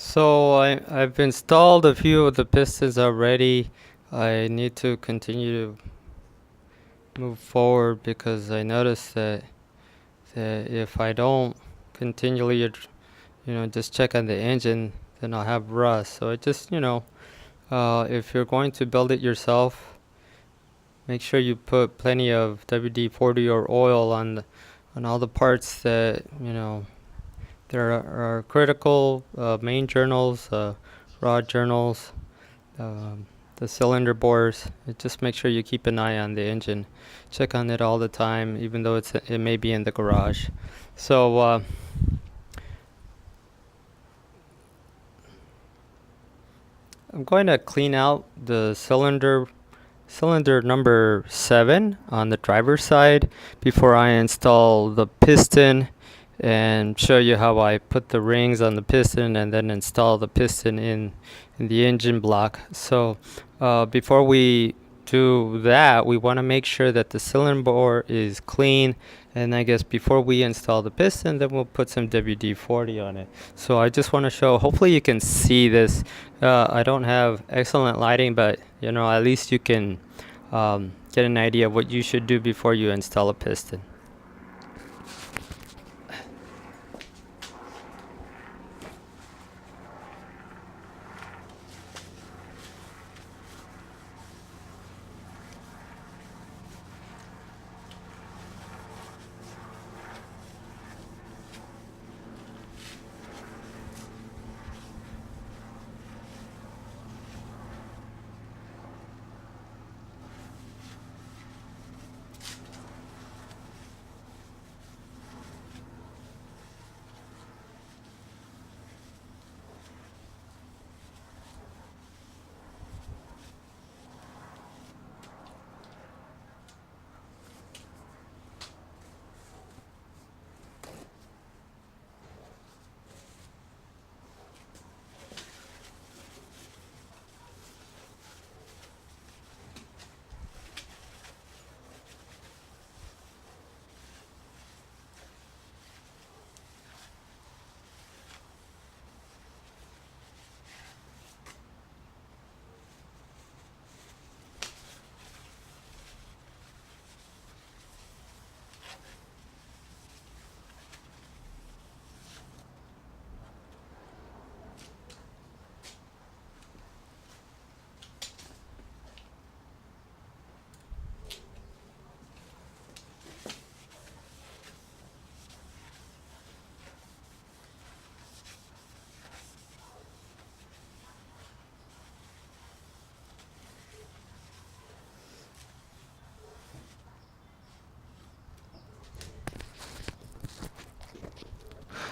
So I've installed a few of the pistons already. I need to continue to move forward because I noticed that if I don't continually, just check on the engine, then I'll have rust. So if you're going to build it yourself, make sure you put plenty of WD-40 or oil on all the parts that there are critical, main journals, rod journals, um, the cylinder bores. Just make sure you keep an eye on the engine. Check on it all the time, even though it may be in the garage. So I'm going to clean out the cylinder number 7 on the driver's side before I install the piston, and show you how I put the rings on the piston and then install the piston in the engine block. So before we do that, we want to make sure that the cylinder bore is clean, and I guess before we install the piston, then we'll put some WD-40 on it. So I just want to show, hopefully you can see this. I don't have excellent lighting, but at least you can get an idea of what you should do before you install a piston.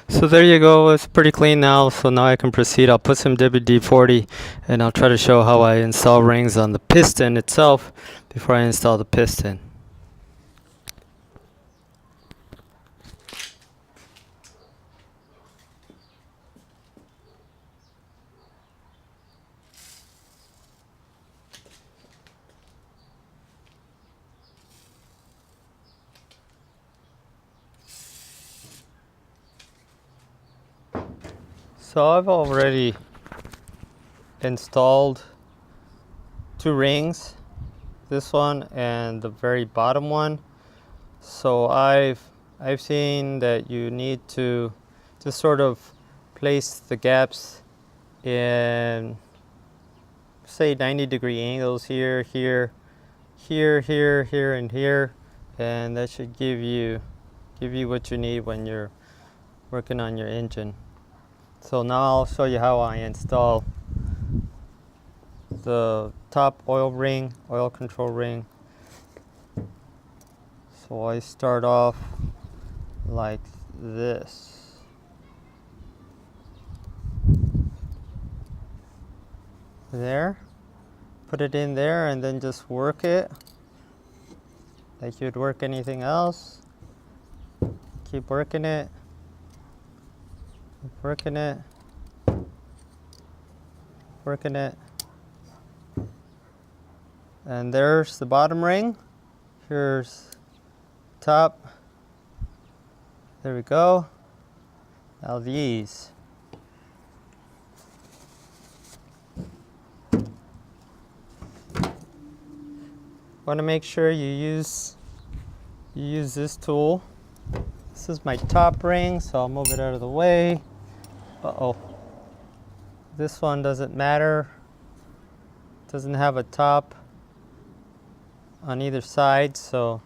So there you go, it's pretty clean now, so now I can proceed. I'll put some WD-40 and I'll try to show how I install rings on the piston itself before I install the piston. So I've already installed 2 rings, this one and the very bottom one. So I've seen that you need to just sort of place the gaps in, say, 90-degree angles here, here, here, here, here, and here, and that should give you what you need when you're working on your engine. So now I'll show you how I install the top oil control ring. So I start off like this. There, put it in there and then just work it like you'd work anything else. Keep working it. Working it, and there's the bottom ring. Here's top. There we go. Now these. want to make sure you use this tool. This is my top ring, so I'll move it out of the way. Uh-oh. This one doesn't matter. Doesn't have a top on either side, so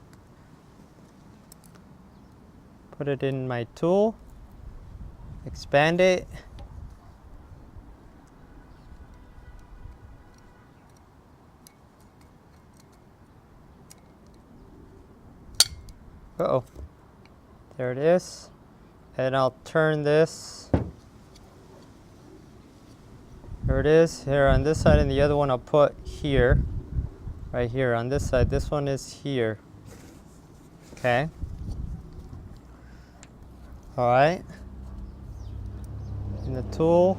put it in my tool, expand it. Uh-oh. There it is. And I'll turn this. There it is. Here on this side, and the other one I'll put here. Right here on this side. This one is here. Okay. Alright. And the tool.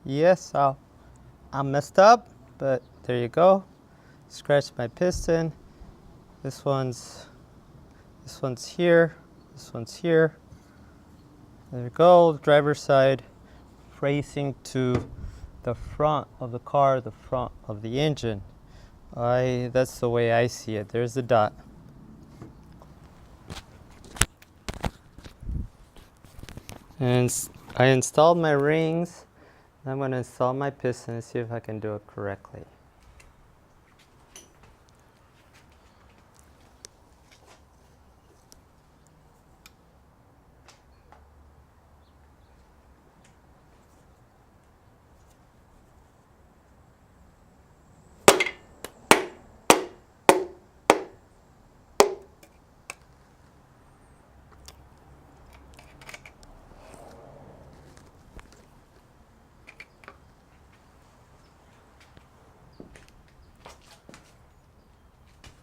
Yes, I messed up, but there you go. Scratch my piston. This one's here. This one's here. There you go. Driver's side facing to the front of the car, the front of the engine. That's the way I see it. There's the dot. And I installed my rings. I'm going to install my piston and see if I can do it correctly.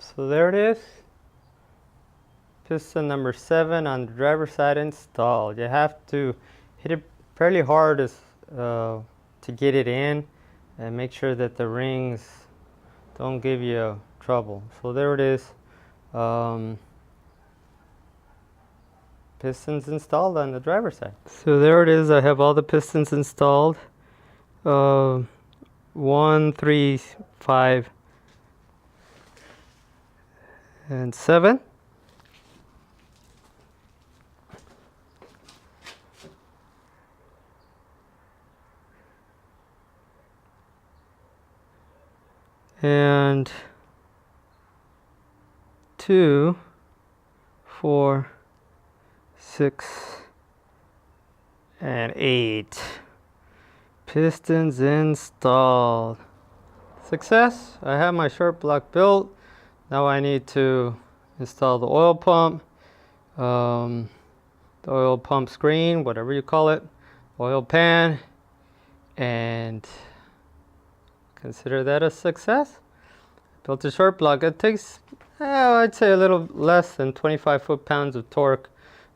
So there it is. Piston number 7 on the driver's side installed. You have to hit it fairly hard to get it in, and make sure that the rings don't give you trouble. So there it is. Pistons installed on the driver's side. So there it is. I have all the pistons installed. 1, 3, 5, and 7. And 2, 4, 6, and 8. Pistons installed. Success! I have my short block built. Now I need to install the oil pump, the oil pump screen, whatever you call it, oil pan, and consider that a success. Built a short block. It takes, I'd say, a little less than 25 foot-pounds of torque,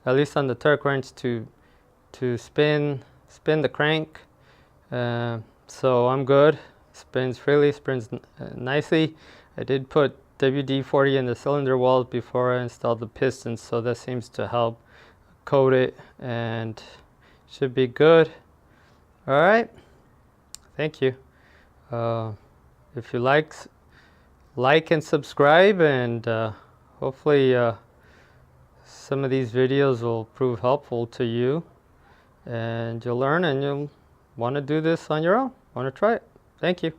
at least on the torque wrench, to spin the crank. So I'm good. Spins freely, spins nicely. I did put WD-40 in the cylinder walls before I installed the pistons, so that seems to help coat it, and should be good. All right, thank you. If you like and subscribe, and hopefully some of these videos will prove helpful to you, and you'll learn, and you'll want to do this on your own, want to try it. Thank you.